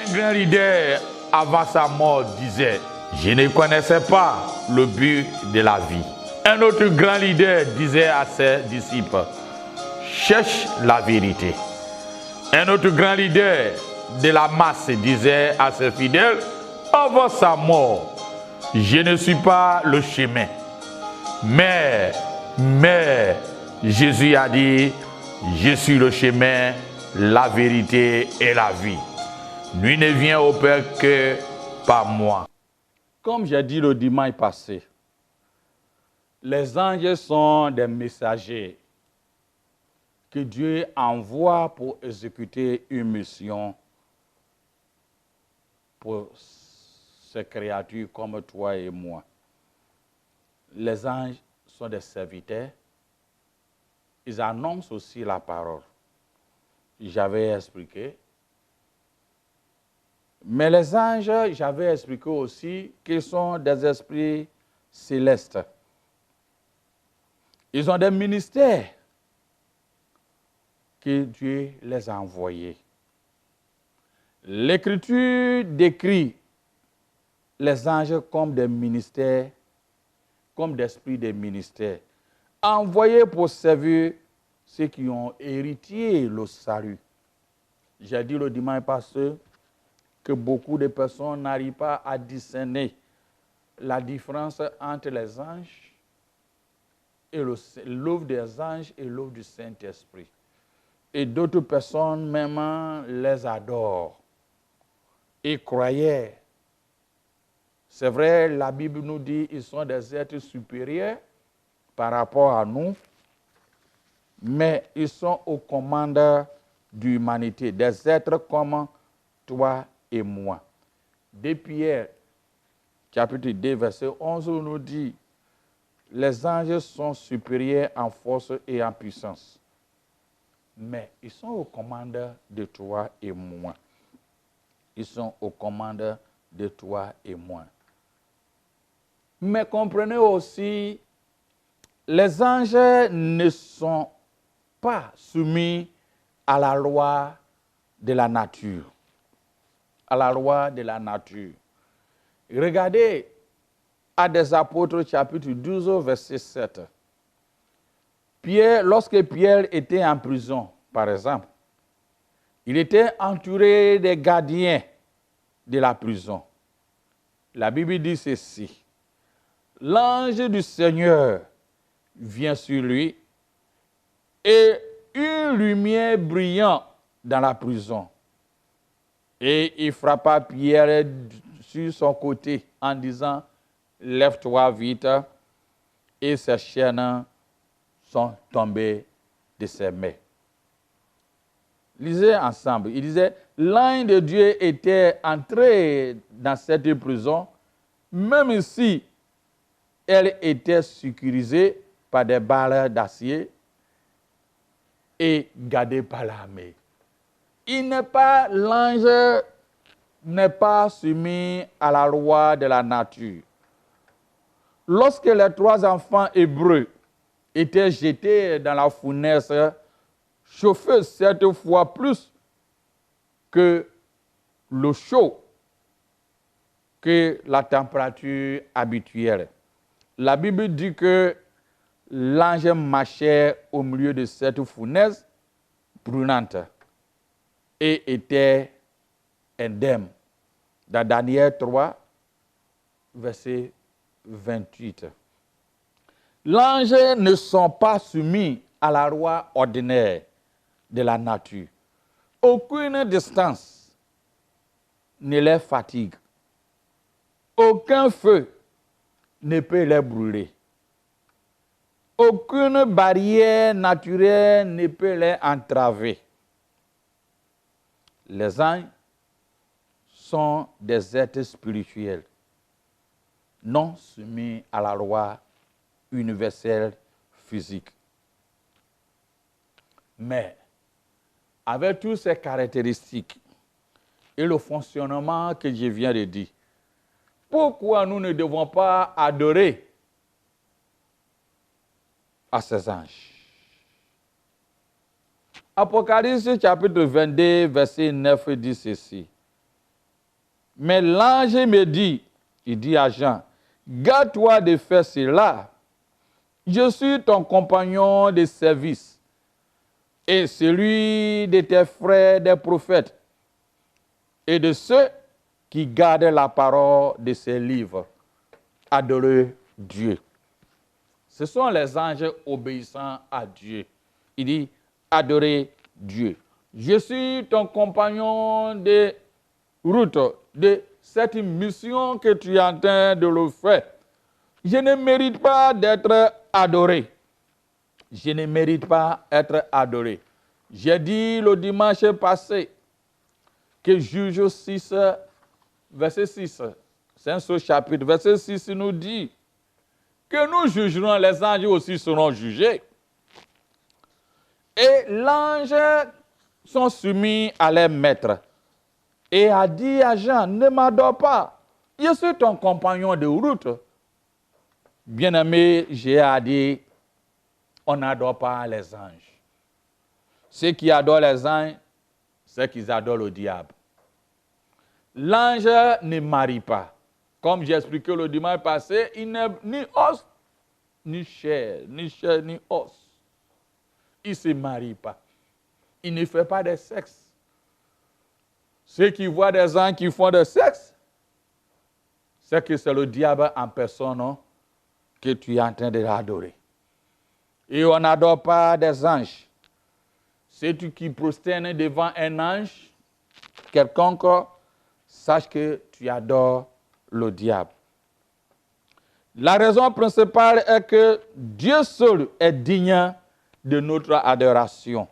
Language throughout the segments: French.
Un grand leader, avant sa mort, disait, je ne connaissais pas le but de la vie. Un autre grand leader disait à ses disciples, cherche la vérité. Un autre grand leader de la masse disait à ses fidèles, avant sa mort, je ne suis pas le chemin. Mais Jésus a dit, je suis le chemin, la vérité et la vie. Nul ne vient au Père que par moi. Comme j'ai dit le dimanche passé, les anges sont des messagers que Dieu envoie pour exécuter une mission pour ces créatures comme toi et moi. Les anges sont des serviteurs. Ils annoncent aussi la parole. J'avais expliqué. Mais les anges, j'avais expliqué aussi qu'ils sont des esprits célestes. Ils ont des ministères que Dieu les a envoyés. L'Écriture décrit les anges comme des ministères, comme des esprits des ministères, envoyés pour servir ceux qui ont hérité le salut. J'ai dit le dimanche passé que beaucoup de personnes n'arrivent pas à discerner la différence entre les anges et l'œuvre des anges et l'œuvre du Saint-Esprit. Et d'autres personnes même les adorent et croyaient. C'est vrai, la Bible nous dit qu'ils sont des êtres supérieurs par rapport à nous, mais ils sont aux commandes de l'humanité, des êtres comme toi et moi. De Pierre, chapitre 2, verset 11, nous dit, les anges sont supérieurs en force et en puissance, mais ils sont aux commandes de toi et moi. Ils sont aux commandes de toi et moi. Mais comprenez aussi, les anges ne sont pas soumis à la loi de la nature. À la loi de la nature. Regardez à des Apôtres, chapitre 12, verset 7. Lorsque Pierre était en prison, par exemple, il était entouré des gardiens de la prison. La Bible dit ceci. L'ange du Seigneur vient sur lui et une lumière brillante dans la prison. Et il frappa Pierre sur son côté en disant, lève-toi vite, et ses chaînes sont tombées de ses mains. Lisez ensemble. Il disait, l'ange de Dieu était entré dans cette prison, même si elle était sécurisée par des balles d'acier et gardée par l'armée. L'ange n'est pas soumis à la loi de la nature. Lorsque les 3 enfants hébreux étaient jetés dans la fournaise, chauffée 7 fois plus que le chaud, que la température habituelle. La Bible dit que l'ange marchait au milieu de cette fournaise brûlante et était indemne. Dans Daniel 3, verset 28. L'ange ne sont pas soumis à la loi ordinaire de la nature. Aucune distance ne les fatigue. Aucun feu ne peut les brûler. Aucune barrière naturelle ne peut les entraver. Les anges sont des êtres spirituels, non soumis à la loi universelle physique. Mais, avec toutes ces caractéristiques et le fonctionnement que je viens de dire, pourquoi nous ne devons pas adorer à ces anges? Apocalypse chapitre 22, verset 9 dit ceci. Mais l'ange me dit, il dit à Jean, garde-toi de faire cela. Je suis ton compagnon de service et celui de tes frères des prophètes et de ceux qui gardent la parole de ces livres. Adorer Dieu. Ce sont les anges obéissants à Dieu. Il dit, adorer Dieu. Je suis ton compagnon de route, de cette mission que tu es en train de le faire. Je ne mérite pas d'être adoré. Je ne mérite pas d'être adoré. J'ai dit le dimanche passé que Juge 6, verset 6, c'est un seul chapitre, verset 6 nous dit que nous jugerons, les anges aussi seront jugés. Et l'ange sont soumis à leur maître. Et a dit à Jean, ne m'adore pas, je suis ton compagnon de route. Bien-aimé, j'ai dit, on n'adore pas les anges. Ceux qui adorent les anges, c'est qu'ils adorent le diable. L'ange ne marie pas. Comme j'ai expliqué le dimanche passé, il n'est ni os, ni chair, ni os. Il ne se marie pas. Il ne fait pas de sexe. Ceux qui voient des anges qui font de sexe, c'est que c'est le diable en personne, non, que tu es en train de l'adorer. Et on n'adore pas des anges. C'est tu qui prosternes devant un ange, quelconque, sache que tu adores le diable. La raison principale est que Dieu seul est digne de notre adoration.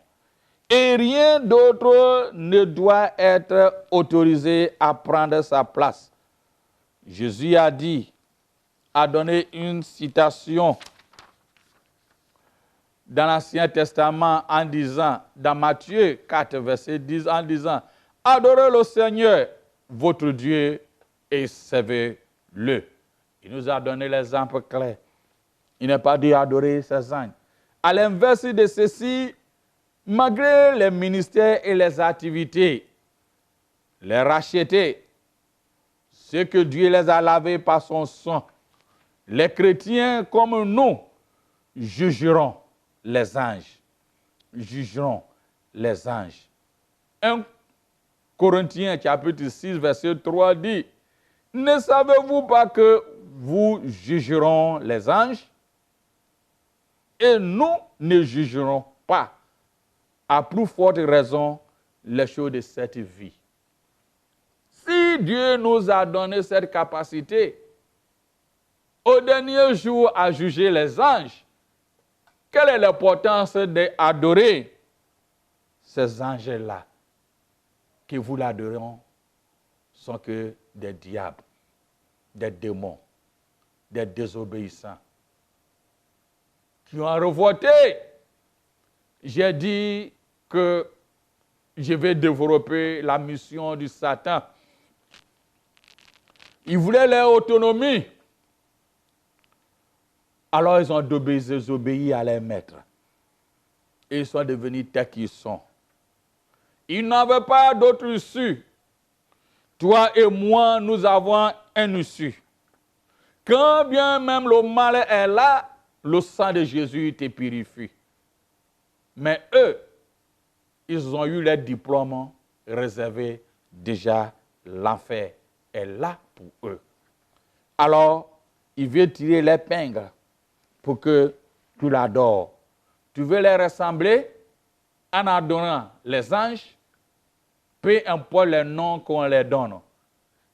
Et rien d'autre ne doit être autorisé à prendre sa place. Jésus a donné une citation dans l'Ancien Testament en disant, dans Matthieu 4, verset 10, en disant, adorez le Seigneur, votre Dieu, et servez-le. Il nous a donné l'exemple clair. Il n'est pas dit adorer ses anges. À l'inverse de ceci, malgré les ministères et les activités, les rachetés, ceux que Dieu les a lavés par son sang, les chrétiens comme nous jugeront les anges. Jugeront les anges. 1 Corinthiens chapitre 6, verset 3 dit, ne savez-vous pas que vous jugerons les anges? Et nous ne jugerons pas, à plus forte raison, les choses de cette vie. Si Dieu nous a donné cette capacité, au dernier jour à juger les anges, quelle est l'importance d'adorer ces anges-là? Que vous l'adorez sont que des diables, des démons, des désobéissants, qui ont revolté. J'ai dit que je vais développer la mission du Satan. Ils voulaient leur autonomie. Alors ils ont désobéi à leur maître. Et ils sont devenus tels qu'ils sont. Ils n'avaient pas d'autre issue. Toi et moi, nous avons un issue. Quand bien même le mal est là, le sang de Jésus te purifie. Mais eux, ils ont eu leur diplôme réservé. Déjà, l'enfer est là pour eux. Alors, il veut tirer l'épingle pour que tu l'adores. Tu veux les ressembler en adorant les anges, peu importe les noms qu'on les donne.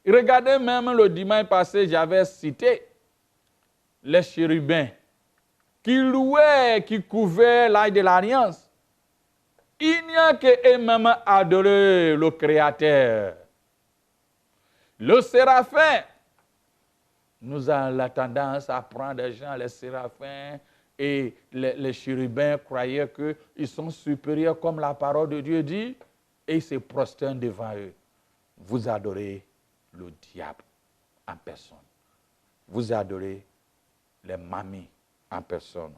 Regardez même le dimanche passé, j'avais cité les chérubins qui louaient, qui couvraient l'Arche de l'Alliance. Il n'y a qu'eux-mêmes adorer le Créateur. Le séraphin, nous avons la tendance à prendre des gens, les séraphins et les chérubins croyaient qu'ils sont supérieurs comme la parole de Dieu dit et ils se prosternent devant eux. Vous adorez le diable en personne. Vous adorez les mamies en personne.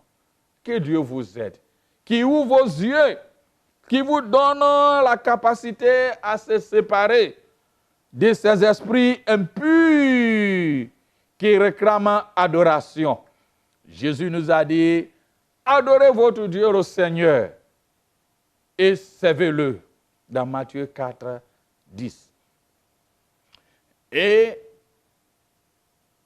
Que Dieu vous aide, qui ouvre vos yeux, qui vous donne la capacité à se séparer de ces esprits impurs qui réclament adoration. Jésus nous a dit, adorez votre Dieu le Seigneur et servez-le dans Matthieu 4, 10. Et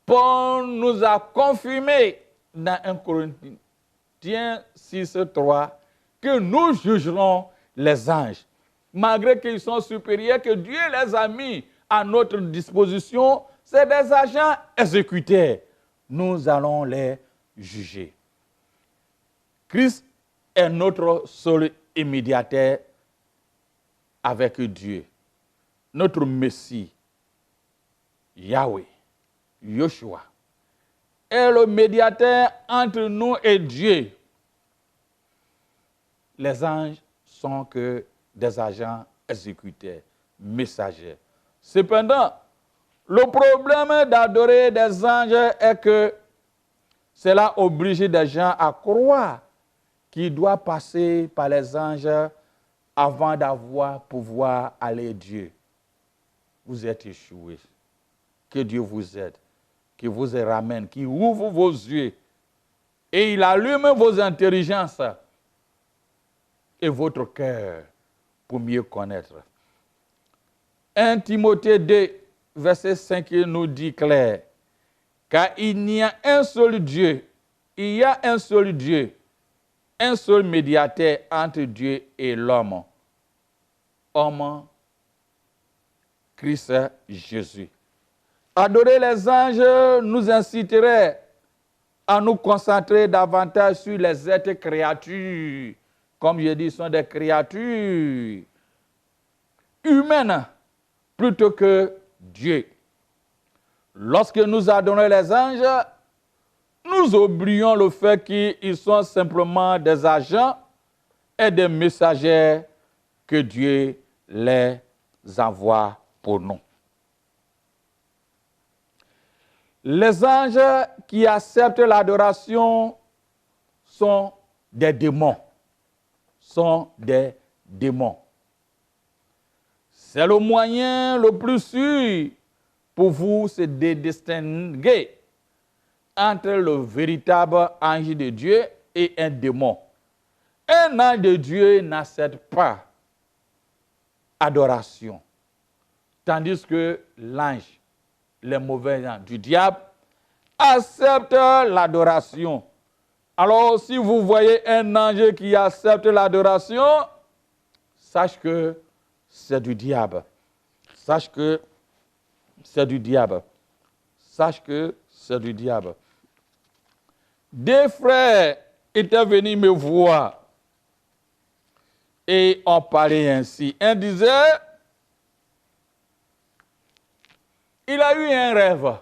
Paul nous a confirmé dans 1 Corinthiens 6, 3 que nous jugerons les anges, malgré qu'ils sont supérieurs, que Dieu les a mis à notre disposition, c'est des agents exécuteurs. Nous allons les juger. Christ est notre seul médiateur avec Dieu, notre Messie, Yahweh, Yoshua, est le médiateur entre nous et Dieu. Les anges sont que des agents exécuteurs, messagers. Cependant, le problème d'adorer des anges est que cela oblige des gens à croire qu'ils doivent passer par les anges avant d'avoir pouvoir aller à Dieu. Vous êtes échoués. Que Dieu vous aide, qu'il vous ramène, qu'il ouvre vos yeux et il allume vos intelligences et votre cœur pour mieux connaître. 1 Timothée 2, verset 5 nous dit clair, car il n'y a un seul Dieu, il y a un seul Dieu, un seul médiateur entre Dieu et l'homme, homme Christ Jésus. Adorer les anges nous inciterait à nous concentrer davantage sur les êtres créatures. Comme je dis, ce sont des créatures humaines plutôt que Dieu. Lorsque nous adorons les anges, nous oublions le fait qu'ils sont simplement des agents et des messagers que Dieu les envoie pour nous. Les anges qui acceptent l'adoration sont des démons. C'est le moyen le plus sûr pour vous se distinguer entre le véritable ange de Dieu et un démon. Un ange de Dieu n'accepte pas adoration, tandis que l'ange, les mauvais anges du diable, acceptent l'adoration. Alors, si vous voyez un ange qui accepte l'adoration, sache que c'est du diable. Sache que c'est du diable. Sache que c'est du diable. Deux frères étaient venus me voir et on parlait ainsi. Un disait, il a eu un rêve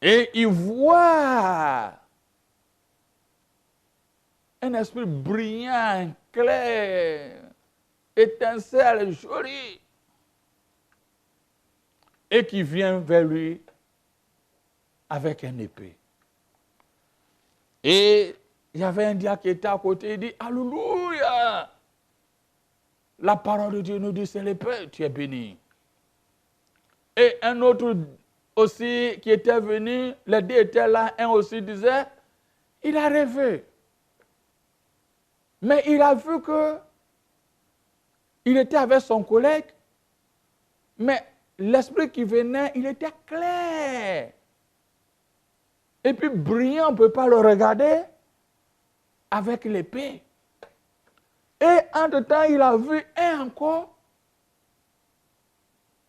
et il voit un esprit brillant, clair, étincelle, joli, et qui vient vers lui avec une épée. Et il y avait un diable qui était à côté, il dit, Alléluia! La parole de Dieu nous dit, c'est l'épée, tu es béni. Et un autre aussi qui était venu, les deux étaient là, un aussi disait, il a rêvé. Mais il a vu que il était avec son collègue, mais l'esprit qui venait, il était clair. Et puis brillant, on ne peut pas le regarder avec l'épée. Et entre-temps, il a vu un encore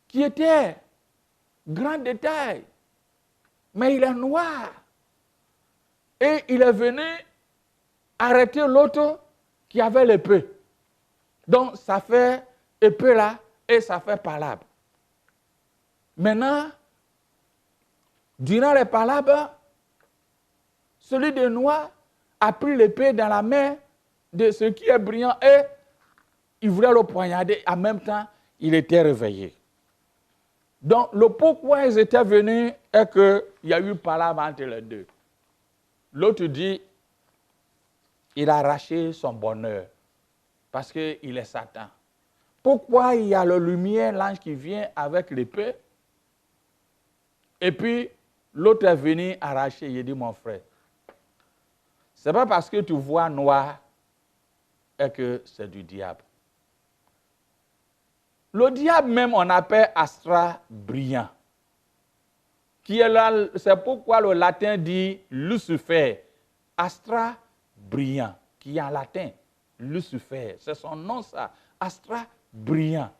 qui était grand détail, mais il est noir. Et il est venu arrêter l'autre qui avait l'épée. Donc, ça fait épée là et ça fait palabre. Maintenant, durant les palabres, celui de noir a pris l'épée dans la main de ce qui est brillant et il voulait le poignarder. En même temps, il était réveillé. Donc, le pourquoi ils étaient venus est qu'il y a eu palabre entre les deux. L'autre dit, il a arraché son bonheur parce qu'il est Satan. Pourquoi il y a la lumière, l'ange qui vient avec l'épée? Et puis, l'autre est venu arracher. Il dit, mon frère, c'est pas parce que tu vois noir et que c'est du diable. Le diable même, on appelle astra brillant. Qui est là, c'est pourquoi le latin dit Lucifer. Astra brillant, qui est en latin. Lucifer, c'est son nom ça. Astra brillant.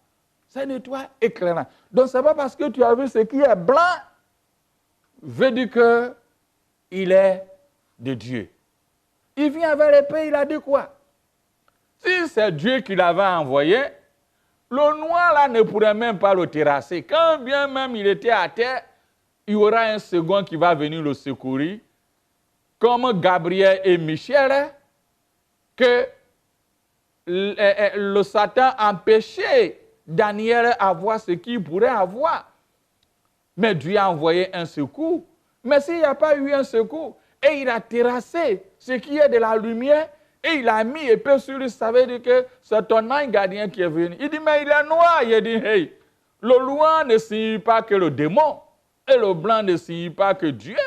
C'est une étoile éclairante. Donc, ce n'est pas parce que tu as vu ce qui est blanc, veut dire qu'il est de Dieu. Il vient avec l'épée, il a dit quoi? Si c'est Dieu qui l'avait envoyé, le noir là ne pourrait même pas le terrasser. Quand bien même il était à terre, il y aura un second qui va venir le secourir, comme Gabriel et Michel, que le Satan empêchait Daniel d'avoir ce qu'il pourrait avoir. Mais Dieu a envoyé un secours. Mais s'il n'y a pas eu un secours, et il a terrassé ce qui est de la lumière, et il a mis épée sur lui, ça veut dire que c'est ton ange gardien qui est venu. Il dit, mais il est noir. Il dit, hey, le noir ne signifie pas que le démon, et le blanc ne signifie pas que Dieu.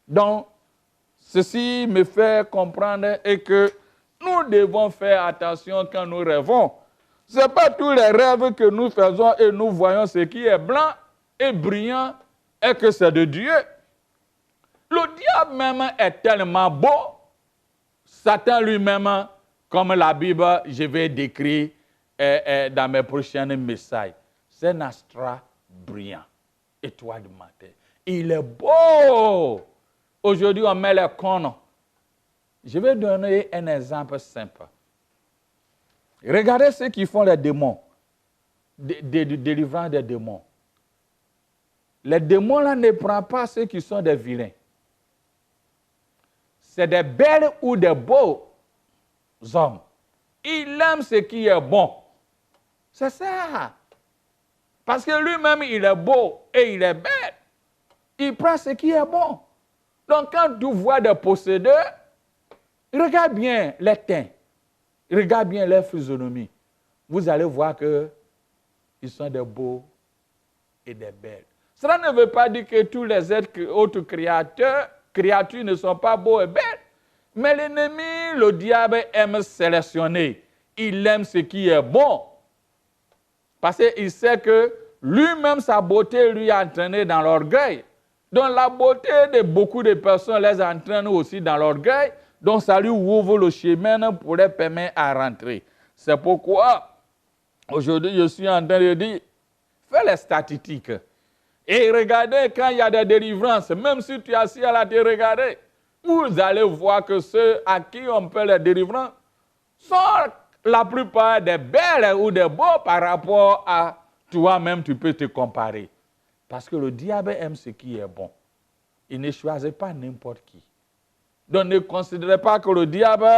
Donc, ceci me fait comprendre et que nous devons faire attention quand nous rêvons. Ce n'est pas tous les rêves que nous faisons et nous voyons ce qui est blanc et brillant et que c'est de Dieu. Le diable même est tellement beau. Satan lui-même, comme la Bible, je vais décrire dans mes prochains messages, c'est un astre brillant, étoile du matin. Il est beau. Aujourd'hui, on met les cônes. Je vais donner un exemple simple. Regardez ceux qui font les démons, délivrant des démons. Les démons là ne prennent pas ceux qui sont des vilains. C'est des belles ou des beaux hommes. Il aime ce qui est bon. C'est ça. Parce que lui-même, il est beau et il est belle. Il prend ce qui est bon. Donc, quand tu vois des possédeurs, regarde bien les teints. Regarde bien leur physionomie. Vous allez voir qu'ils sont des beaux et des belles. Cela ne veut pas dire que tous les autres créatures ne sont pas beaux et belles. Mais l'ennemi, le diable, aime sélectionner. Il aime ce qui est bon. Parce qu'il sait que lui-même, sa beauté lui a entraîné dans l'orgueil. Donc la beauté de beaucoup de personnes les entraîne aussi dans l'orgueil. Donc ça lui ouvre le chemin pour les permettre à rentrer. C'est pourquoi, aujourd'hui, je suis en train de dire, fais les statistiques. Et regardez quand il y a des délivrances, même si tu es assis à la télé, regardez, vous allez voir que ceux à qui on fait les délivrances sont la plupart des belles ou des beaux par rapport à toi-même, tu peux te comparer. Parce que le diable aime ce qui est bon. Il ne choisit pas n'importe qui. Donc ne considérez pas que le diable,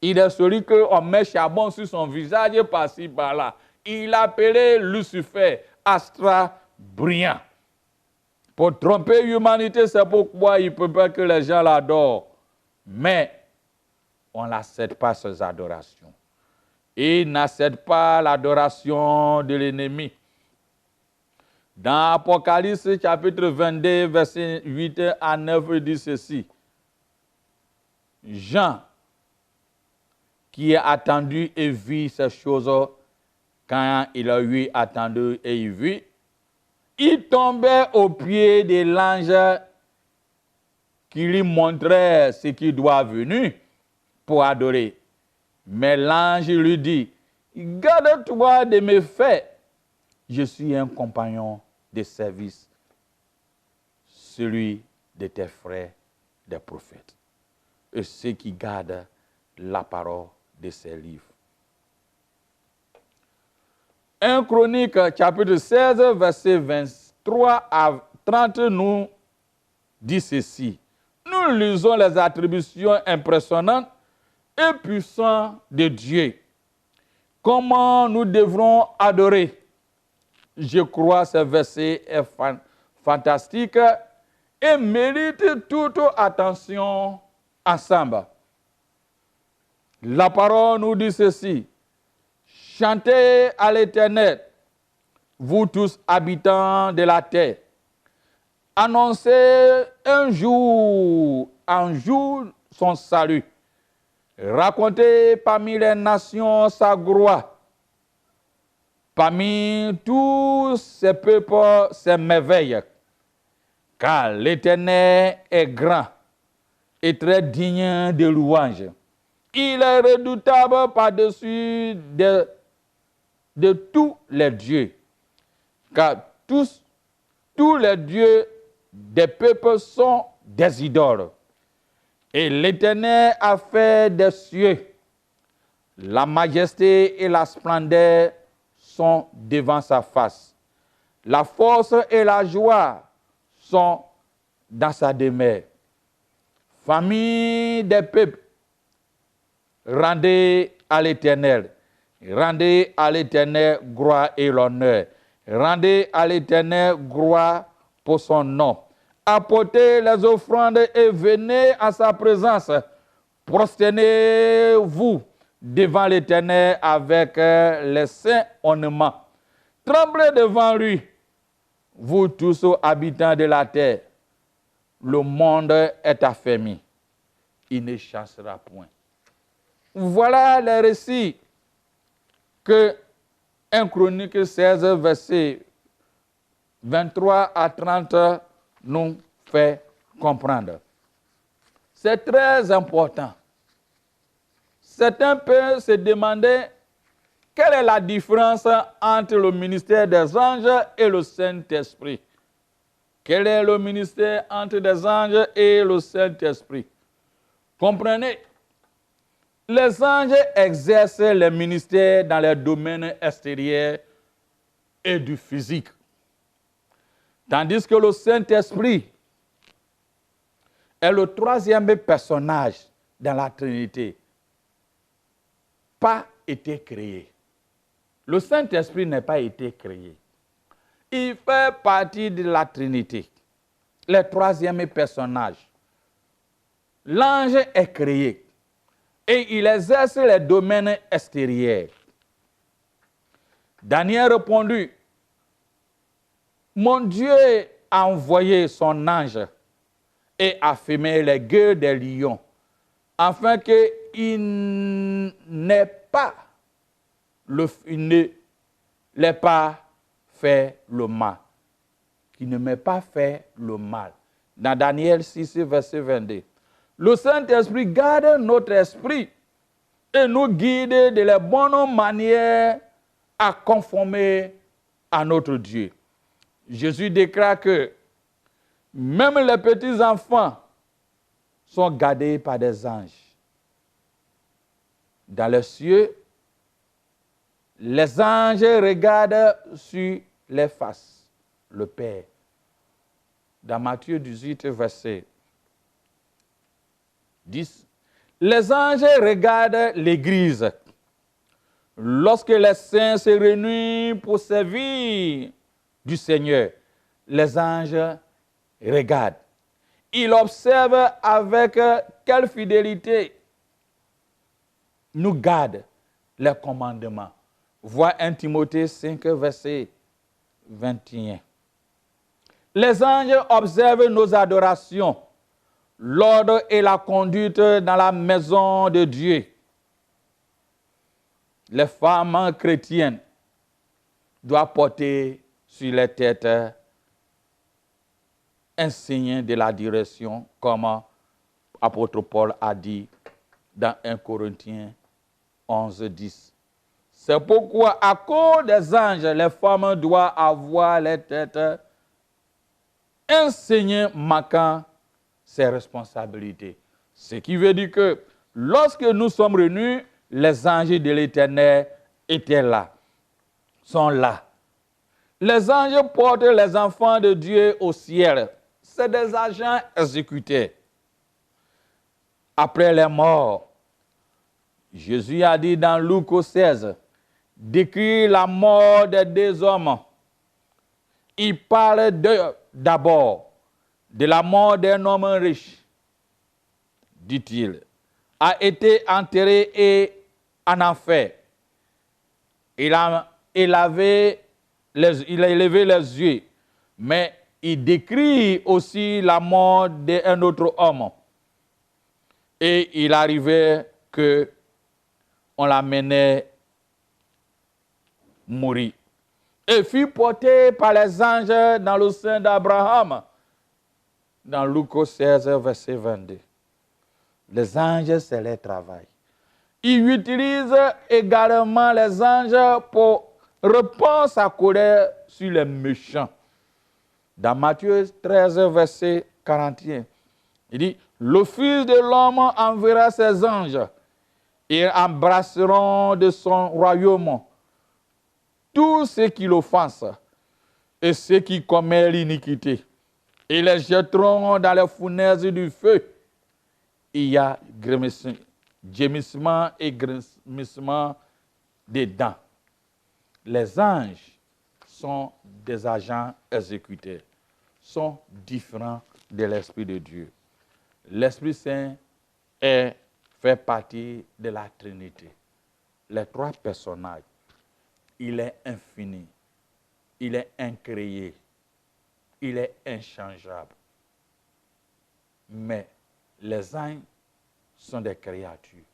il est celui qu'on met charbon sur son visage par-ci, par-là. Il appelait Lucifer, astra brillant. Pour tromper l'humanité, c'est pourquoi il ne peut pas que les gens l'adorent. Mais on n'accepte pas ces adorations. Il n'accepte pas l'adoration de l'ennemi. Dans Apocalypse chapitre 22, verset 8 à 9, il dit ceci. Jean, qui a attendu et vu ces choses, quand il a eu attendu et il vit, il tombait aux pieds de l'ange qui lui montrait ce qui doit venir pour adorer. Mais l'ange lui dit, garde-toi de mes faits. Je suis un compagnon de service, celui de tes frères, des prophètes, et ceux qui gardent la parole de ces livres. 1 Chronique, chapitre 16, verset 23 à 30, nous dit ceci. Nous lisons les attributions impressionnantes et puissantes de Dieu. Comment nous devrons adorer? Je crois que ce verset est fantastique et mérite toute attention ensemble. La parole nous dit ceci. Chantez à l'Éternel, vous tous habitants de la terre. Annoncez un jour son salut. Racontez parmi les nations sa gloire. Parmi tous ces peuples, ses merveilles. Car l'Éternel est grand et très digne de louange. Il est redoutable par-dessus de tous les dieux. Car tous les dieux des peuples sont des idoles. Et l'Éternel a fait des cieux. La majesté et la splendeur sont devant sa face. La force et la joie sont dans sa demeure. Famille des peuples, rendez à l'Éternel. Rendez à l'Éternel gloire et l'honneur. Rendez à l'Éternel gloire pour son nom. Apportez les offrandes et venez à sa présence. Prosternez-vous devant l'Éternel avec les saints ornements. Tremblez devant lui, vous tous habitants de la terre. Le monde est affermi. Il ne chassera point. Voilà les récits que 1 Chronique 16, versets 23 à 30 nous fait comprendre. C'est très important. Certains peuvent se demander quelle est la différence entre le ministère des anges et le Saint-Esprit. Quel est le ministère entre les anges et le Saint-Esprit? Comprenez, les anges exercent le ministère dans les domaines extérieurs et du physique. Tandis que le Saint-Esprit est le troisième personnage dans la Trinité. Pas été créé. Le Saint-Esprit n'a pas été créé. Il fait partie de la Trinité. Le troisième personnage. L'ange est créé et il exerce les domaines extérieurs. Daniel répondit, mon Dieu a envoyé son ange et a fermé les gueules des lions, afin qu'il n'ait pas fait le mal. Qu'il ne m'ait pas fait le mal. Dans Daniel 6, verset 22. Le Saint-Esprit garde notre esprit et nous guide de les bonnes manières à conformer à notre Dieu. Jésus déclare que même les petits enfants sont gardés par des anges. Dans les cieux, les anges regardent sur les faces, le Père. Dans Matthieu 18, verset 10, les anges regardent l'Église. Lorsque les saints se réunissent pour servir du Seigneur, les anges regardent. Ils observent avec quelle fidélité nous gardent les commandements. Vois 1 Timothée 5, verset 21. Les anges observent nos adorations, l'ordre et la conduite dans la maison de Dieu. Les femmes chrétiennes doivent porter sur les têtes un signe de la direction, comme l'apôtre Paul a dit dans 1 Corinthiens 11, 10. C'est pourquoi, à cause des anges, les femmes doivent avoir les têtes un signe marquant ses responsabilités. Ce qui veut dire que lorsque nous sommes réunis, les anges de l'Éternel étaient là, sont là. Les anges portent les enfants de Dieu au ciel. C'est des agents exécutés. Après les morts, Jésus a dit dans Luc 16, décrit la mort des deux hommes. Il parle d'abord de la mort d'un homme riche, dit-il, a été enterré et en enfer. il a élevé les yeux, mais il décrit aussi la mort d'un autre homme. Et il arrivait que on l'amenait mourir. Et fut porté par les anges dans le sein d'Abraham. Dans Luc 16, verset 22. Les anges, c'est leur travail. Il utilise également les anges pour répandre sa colère sur les méchants. Dans Matthieu 13, verset 41, il dit, le Fils de l'homme enverra ses anges. Ils embrasseront de son royaume tous ceux qui l'offensent et ceux qui commettent l'iniquité. Ils les jetteront dans les fournaises du feu. Il y a gémissement et grémissement des dents. Les anges sont des agents exécuteurs, sont différents de l'Esprit de Dieu. L'Esprit Saint fait partie de la Trinité. Les trois personnages. Il est infini, il est incréé, il est inchangeable. Mais les anges sont des créatures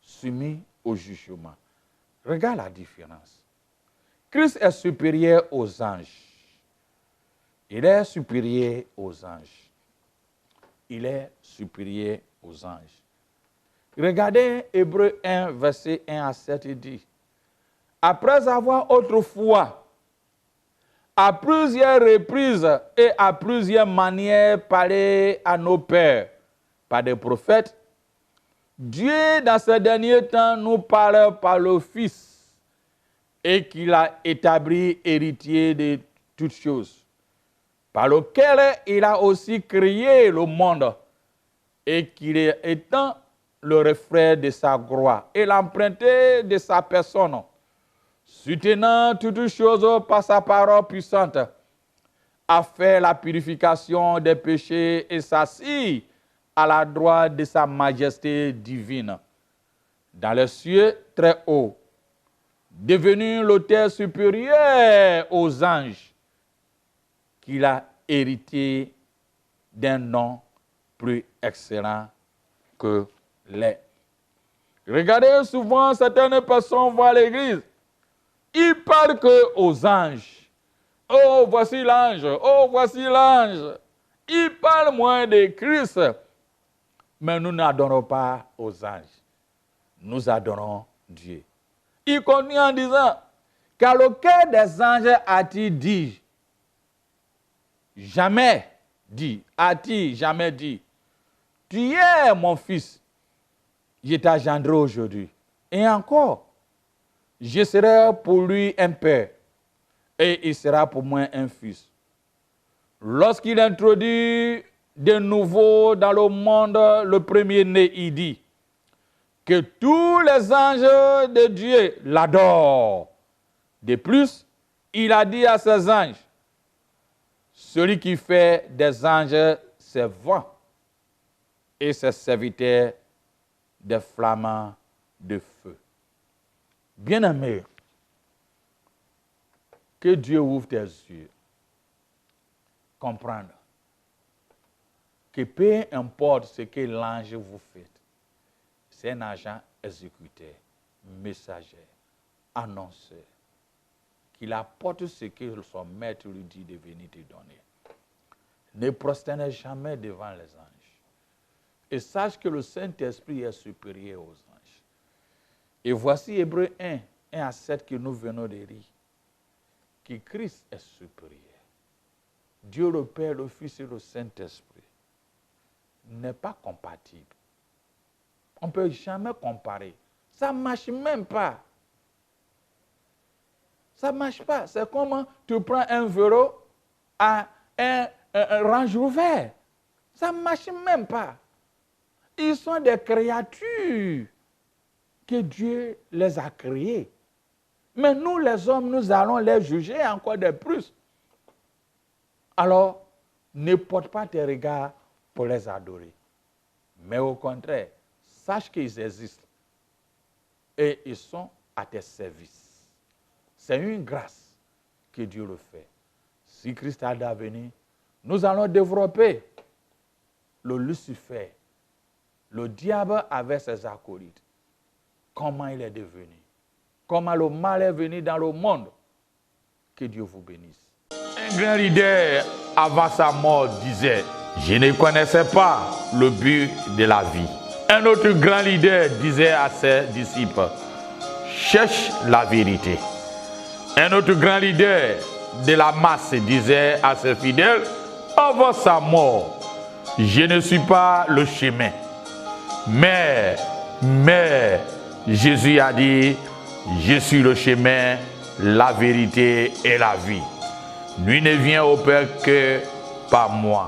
soumises au jugement. Regarde la différence. Christ est supérieur aux anges. Il est supérieur aux anges. Il est supérieur aux anges. Regardez Hébreux 1, verset 1 à 7, il dit, après avoir autrefois, à plusieurs reprises et à plusieurs manières parlé à nos pères par des prophètes, Dieu, dans ces derniers temps, nous parle par le Fils et qu'il a établi héritier de toutes choses, par lequel il a aussi créé le monde et qu'il est étant le reflet de sa gloire et l'empreinte de sa personne, soutenant toutes choses par sa parole puissante, a fait la purification des péchés et s'assit à la droite de sa majesté divine, dans les cieux très hauts, devenu l'autel supérieur aux anges, qu'il a hérité d'un nom plus excellent que les. Regardez souvent certaines personnes vont à l'église. Ils parlent que aux anges. Oh, voici l'ange. Oh, voici l'ange. Ils parlent moins de Christ. Mais nous n'adorons pas aux anges. Nous adorons Dieu. Il continue en disant, car lequel des anges a-t-il dit? Jamais dit. A-t-il jamais dit? Tu es mon fils. Je t'engendrerai aujourd'hui. Et encore, je serai pour lui un père, et il sera pour moi un fils. Lorsqu'il introduit de nouveau dans le monde le premier-né, il dit que tous les anges de Dieu l'adorent. De plus, il a dit à ses anges, celui qui fait des anges ses vents et ses serviteurs des flammes de feu. Bien-aimé, que Dieu ouvre tes yeux. Comprendre que peu importe ce que l'ange vous fait, c'est un agent exécuteur, messager, annonceur, qu'il apporte ce que son maître lui dit de venir te donner. Ne prosternez jamais devant les anges. Et sache que le Saint-Esprit est supérieur aux anges. Et voici Hébreux 1, 1 à 7 que nous venons de lire, que Christ est supérieur. Dieu le Père, le Fils et le Saint-Esprit n'est pas compatible. On ne peut jamais comparer. Ça ne marche même pas. Ça ne marche pas. C'est comme tu prends un vélo à un Range Rover. Ça ne marche même pas. Ils sont des créatures que Dieu les a créées. Mais nous, les hommes, nous allons les juger encore de plus. Alors, ne porte pas tes regards pour les adorer. Mais au contraire, sache qu'ils existent. Et ils sont à tes services. C'est une grâce que Dieu le fait. Si Christ a d'avenir, nous allons développer le Lucifer. Le diable avec ses acolytes. Comment il est devenu. Comment le mal est venu dans le monde. Que Dieu vous bénisse. Un grand leader, avant sa mort, disait, je ne connaissais pas le but de la vie. Un autre grand leader disait à ses disciples, cherche la vérité. Un autre grand leader de la masse disait à ses fidèles, avant sa mort, je ne suis pas le chemin. Mais Jésus a dit, je suis le chemin, la vérité et la vie. Nul ne vient au Père que par moi.